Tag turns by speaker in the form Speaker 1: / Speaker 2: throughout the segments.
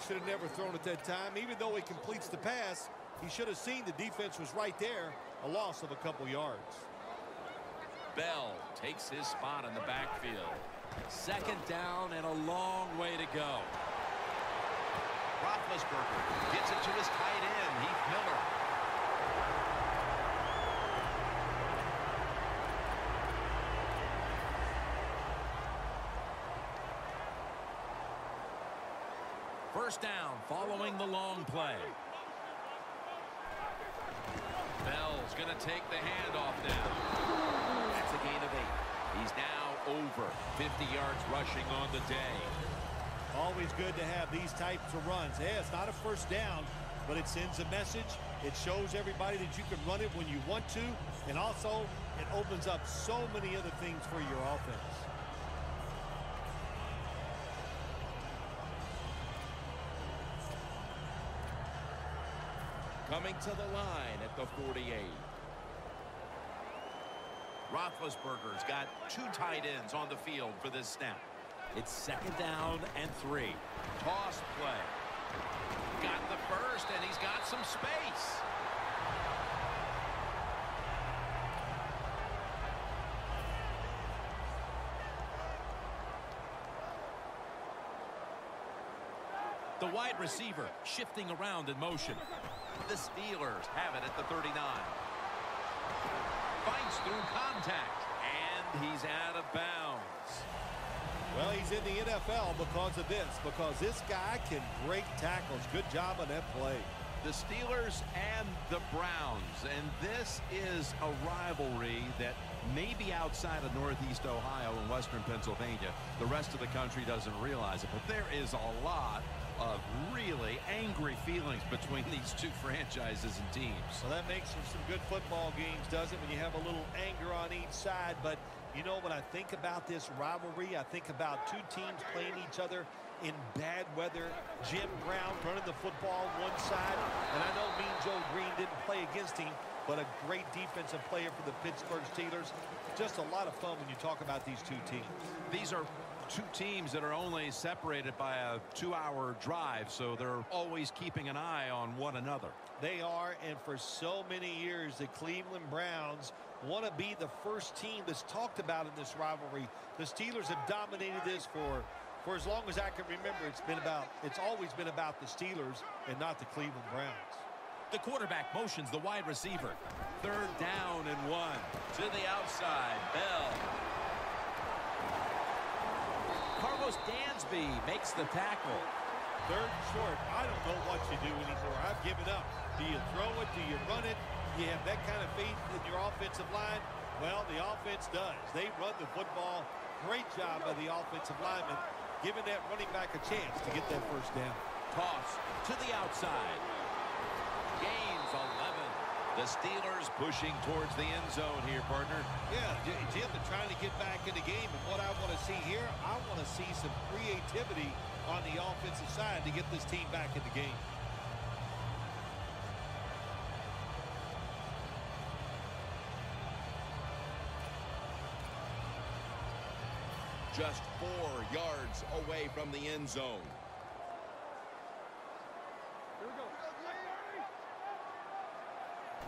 Speaker 1: quarterback should have never thrown at that time. Even though he completes the pass, he should have seen the defense was right there. A loss of a couple yards.
Speaker 2: Bell takes his spot in the backfield. Second down and a long way to go.
Speaker 3: Roethlisberger gets it to his tight end, Heath Miller.
Speaker 2: First down following the long play. Bell's going to take the handoff now. That's a gain of 8. He's now over 50 yards rushing on the day.
Speaker 1: Always good to have these types of runs. Yeah, it's not a first down, but it sends a message. It shows everybody that you can run it when you want to, and also it opens up so many other things for your offense.
Speaker 2: Coming to the line at the 48.
Speaker 3: Roethlisberger's got 2 tight ends on the field for this snap.
Speaker 2: It's second down and 3.
Speaker 3: Toss play. Got the first, and he's got some space.
Speaker 2: The wide receiver shifting around in motion.
Speaker 3: The Steelers have it at the 39. Fights through contact, and he's out of bounds.
Speaker 1: Well, he's in the NFL because of this, because this guy can break tackles. Good job on that play.
Speaker 3: The Steelers and the Browns, and this is a rivalry that may be outside of Northeast Ohio and Western Pennsylvania. The rest of the country doesn't realize it, but there is a lot of really angry feelings between these two franchises and teams.
Speaker 1: Well, that makes for some good football games, doesn't it, when you have a little anger on each side. But, you know, when I think about this rivalry, I think about two teams playing each other in bad weather. Jim Brown running the football one side, and I know Mean Joe Green didn't play against him, but a great defensive player for the Pittsburgh Steelers. Just a lot of fun when you talk about these two teams.
Speaker 3: These are two teams that are only separated by a 2-hour drive, so they're always keeping an eye on one another.
Speaker 1: They are, and for so many years, the Cleveland Browns want to be the first team that's talked about in this rivalry. The Steelers have dominated this for as long as I can remember. It's always been about the Steelers and not the Cleveland Browns.
Speaker 2: The quarterback motions the wide receiver.
Speaker 3: Third down and 1. To the outside, Bell.
Speaker 2: Carlos Dansby makes the tackle.
Speaker 1: Third and short. I don't know what you do anymore. I've given up. Do you throw it? Do you run it? Do you have that kind of faith in your offensive line? Well, the offense does. They run the football. Great job by the offensive lineman, giving that running back a chance to get that first down.
Speaker 2: Toss to the outside.
Speaker 3: Gains 11. The Steelers pushing towards the end zone here, partner.
Speaker 1: Yeah, Jim, they're trying to get back in the game. And what I want to see here, I want to see some creativity on the offensive side to get this team back in the game.
Speaker 4: Just 4 yards away from the end zone.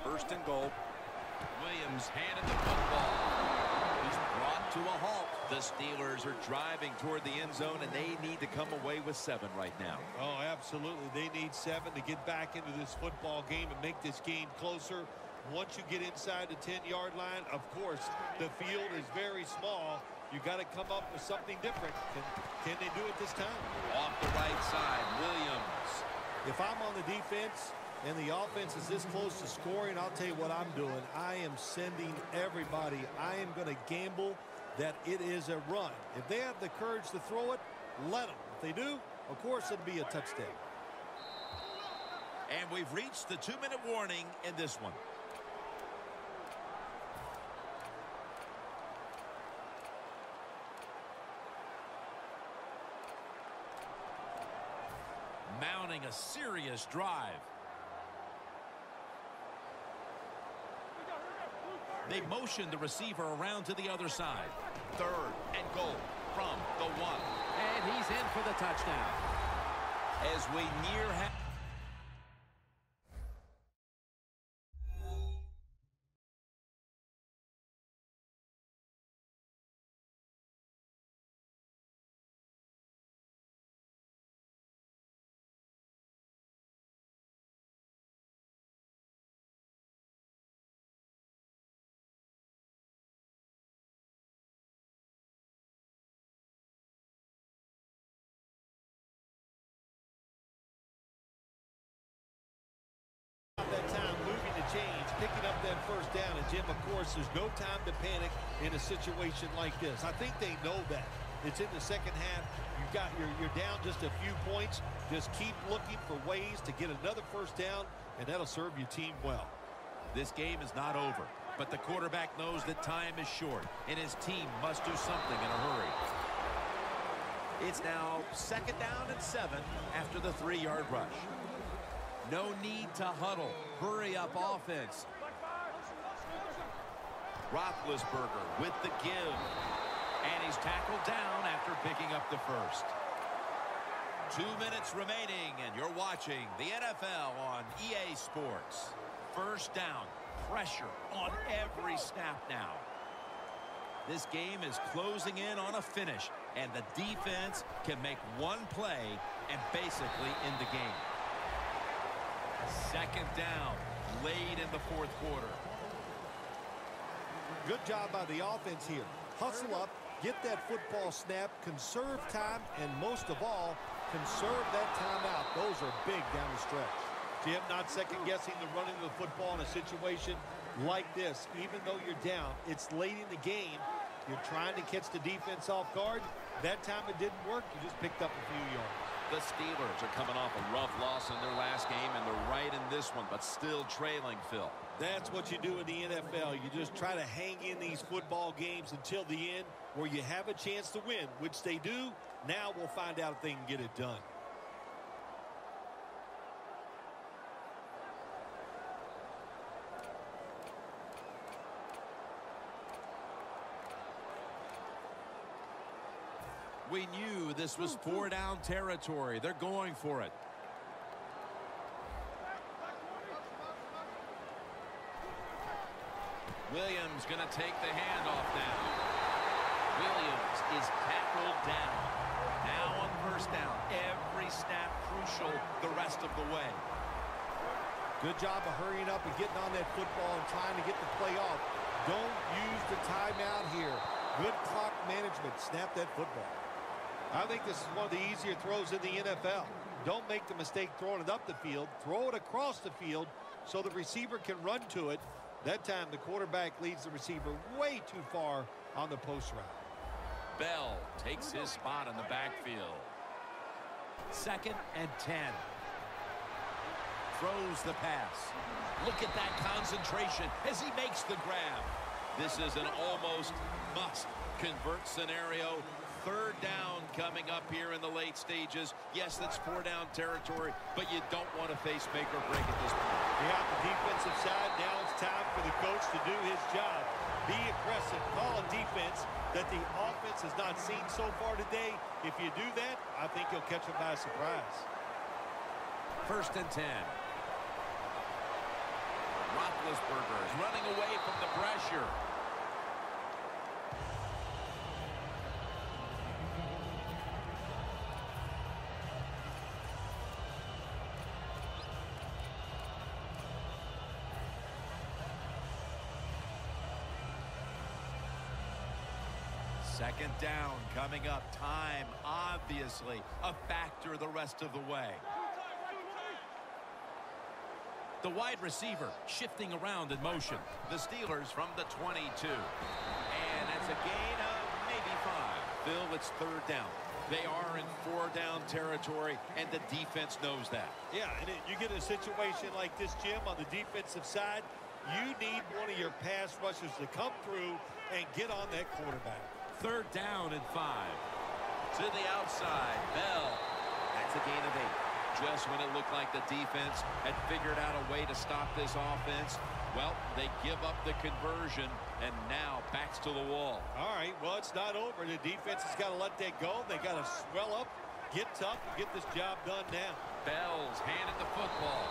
Speaker 2: First and goal.
Speaker 3: Williams handed the football. He's brought to a halt. The Steelers are driving toward the end zone, and they need to come away with 7 right now.
Speaker 1: Oh, absolutely. They need 7 to get back into this football game and make this game closer. Once you get inside the 10-yard line, of course, the field is very small. You got to come up with something different. Can they do it this time?
Speaker 3: Off the right side, Williams.
Speaker 1: If I'm on the defense and the offense is this close to scoring, I'll tell you what I'm doing. I am sending everybody. I am going to gamble that it is a run. If they have the courage to throw it, let them. If they do, of course, it'll be a touchdown.
Speaker 3: And we've reached the 2-minute warning in this one.
Speaker 2: Mounting a serious drive. They motion the receiver around to the other side.
Speaker 3: 3rd and goal from the 1.
Speaker 2: And he's in for the touchdown. as we near half.
Speaker 1: That time moving the chains, picking up that first down. And Jim, of course, there's no time to panic in a situation like this. I think they know that. It's in the second half. You're down just a few points. Just keep looking for ways to get another first down, and that'll serve your team well.
Speaker 2: This game is not over, but the quarterback knows that time is short, and his team must do something in a hurry. It's now 2nd down and 7 after the 3-yard rush. No need to huddle. Hurry up offense. Roethlisberger with the give. And he's tackled down after picking up the first. 2 minutes remaining, and you're watching the NFL on EA Sports. First down. Pressure on every snap now. This game is closing in on a finish, and the defense can make one play and basically end the game. 2nd down, late in the 4th quarter.
Speaker 1: Good job by the offense here. Hustle up, get that football snap, conserve time, and most of all, conserve that timeout. Those are big down the stretch. Jim, not second-guessing the running of the football in a situation like this. Even though you're down, it's late in the game. You're trying to catch the defense off guard. That time it didn't work. You just picked up a few yards.
Speaker 2: The Steelers are coming off a rough loss in their last game, and they're right in this one, but still trailing, Phil.
Speaker 1: That's what you do in the NFL. You just try to hang in these football games until the end where you have a chance to win, which they do. Now we'll find out if they can get it done.
Speaker 2: We knew this was 4-down territory. They're going for it. Williams going to take the handoff now. Williams is tackled down. Now on first down. Every snap crucial the rest of the way.
Speaker 1: Good job of hurrying up and getting on that football and trying to get the play off. Don't use the timeout here. Good clock management. Snap that football. I think this is one of the easier throws in the NFL. Don't make the mistake throwing it up the field. Throw it across the field so the receiver can run to it. That time the quarterback leads the receiver way too far on the post route.
Speaker 2: Bell takes his spot in the backfield. 2nd and 10. Throws the pass. Look at that concentration as he makes the grab. This is an almost must-convert scenario. 3rd down coming up here in the late stages. Yes, that's 4-down territory, but you don't want to face make or break at this point.
Speaker 1: Yeah, the defensive side, now it's time for the coach to do his job. Be aggressive. Call a defense that the offense has not seen so far today. If you do that, I think you'll catch them by surprise.
Speaker 2: 1st and 10. Roethlisberger is running away from the pressure. Second down coming up. Time, obviously, a factor the rest of the way. The wide receiver shifting around in motion. The Steelers from the 22. And it's a gain of maybe 5. Phil, it's 3rd down. They are in 4-down territory, and the defense knows that.
Speaker 1: Yeah, and you get a situation like this, Jim, on the defensive side, you need one of your pass rushers to come through and get on that quarterback.
Speaker 2: 3rd down and 5. To the outside. Bell. That's a gain of 8. Just when it looked like the defense had figured out a way to stop this offense, well, they give up the conversion, and now backs to the wall.
Speaker 1: All right, well, it's not over. The defense has got to let that go. They got to swell up Get tough and get this job done now.
Speaker 2: Bell's handed the football.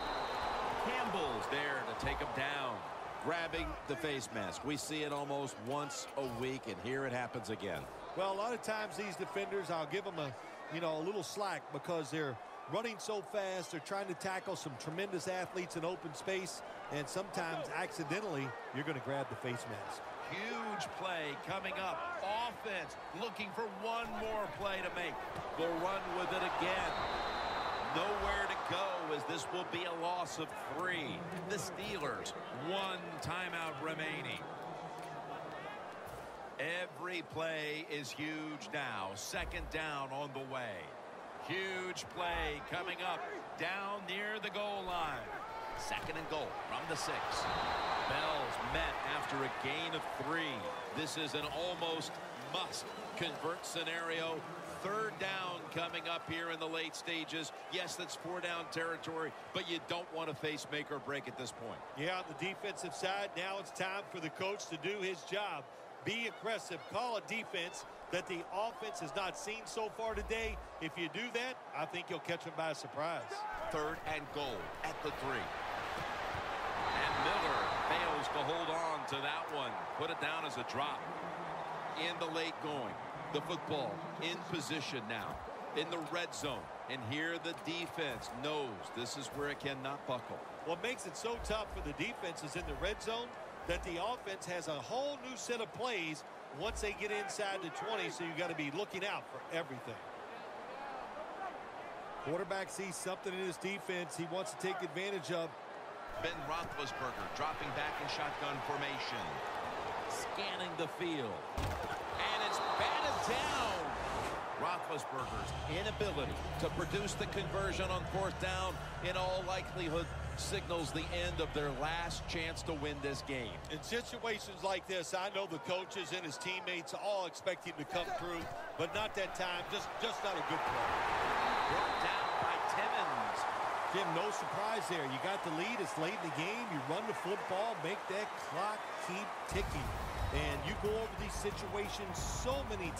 Speaker 2: Campbell's there to take him down.
Speaker 5: Grabbing the face mask. We see it almost once a week, and here it happens again.
Speaker 1: Well, a lot of times these defenders, I'll give them a little slack because they're running so fast. They're trying to tackle some tremendous athletes in open space, and sometimes accidentally you're going to grab the face mask.
Speaker 2: Huge play coming up. Offense looking for one more play to make. They'll run with it again. Nowhere to go, as this will be a loss of 3. The Steelers, 1 timeout remaining. Every play is huge now. 2nd down on the way. Huge play coming up down near the goal line. 2nd and goal from the 6. Bell's met after a gain of 3. This is an almost must-convert scenario. 3rd down coming up here in the late stages. Yes, that's 4-down territory, but you don't want to face make or break at this point.
Speaker 1: Yeah, on the defensive side, now it's time for the coach to do his job. Be aggressive. Call a defense that the offense has not seen so far today. If you do that, I think you'll catch them by surprise.
Speaker 2: 3rd and goal at the 3. And Miller fails to hold on to that one. Put it down as a drop. In the late going. The football in position now in the red zone. And here the defense knows this is where it cannot buckle.
Speaker 1: What makes it so tough for the defense is in the red zone that the offense has a whole new set of plays once they get inside the 20, so you got to be looking out for everything. Quarterback sees something in his defense he wants to take advantage of.
Speaker 2: Ben Roethlisberger dropping back in shotgun formation. Scanning the field. And it's batted down. Roethlisberger's inability to produce the conversion on 4th down in all likelihood signals the end of their last chance to win this game.
Speaker 1: In situations like this, I know the coaches and his teammates all expect him to come through, but not that time. Just not a good play.
Speaker 2: Brought down by Timmons.
Speaker 1: Jim, no surprise there. You got the lead. It's late in the game. You run the football, make that clock keep ticking. And you go over these situations so many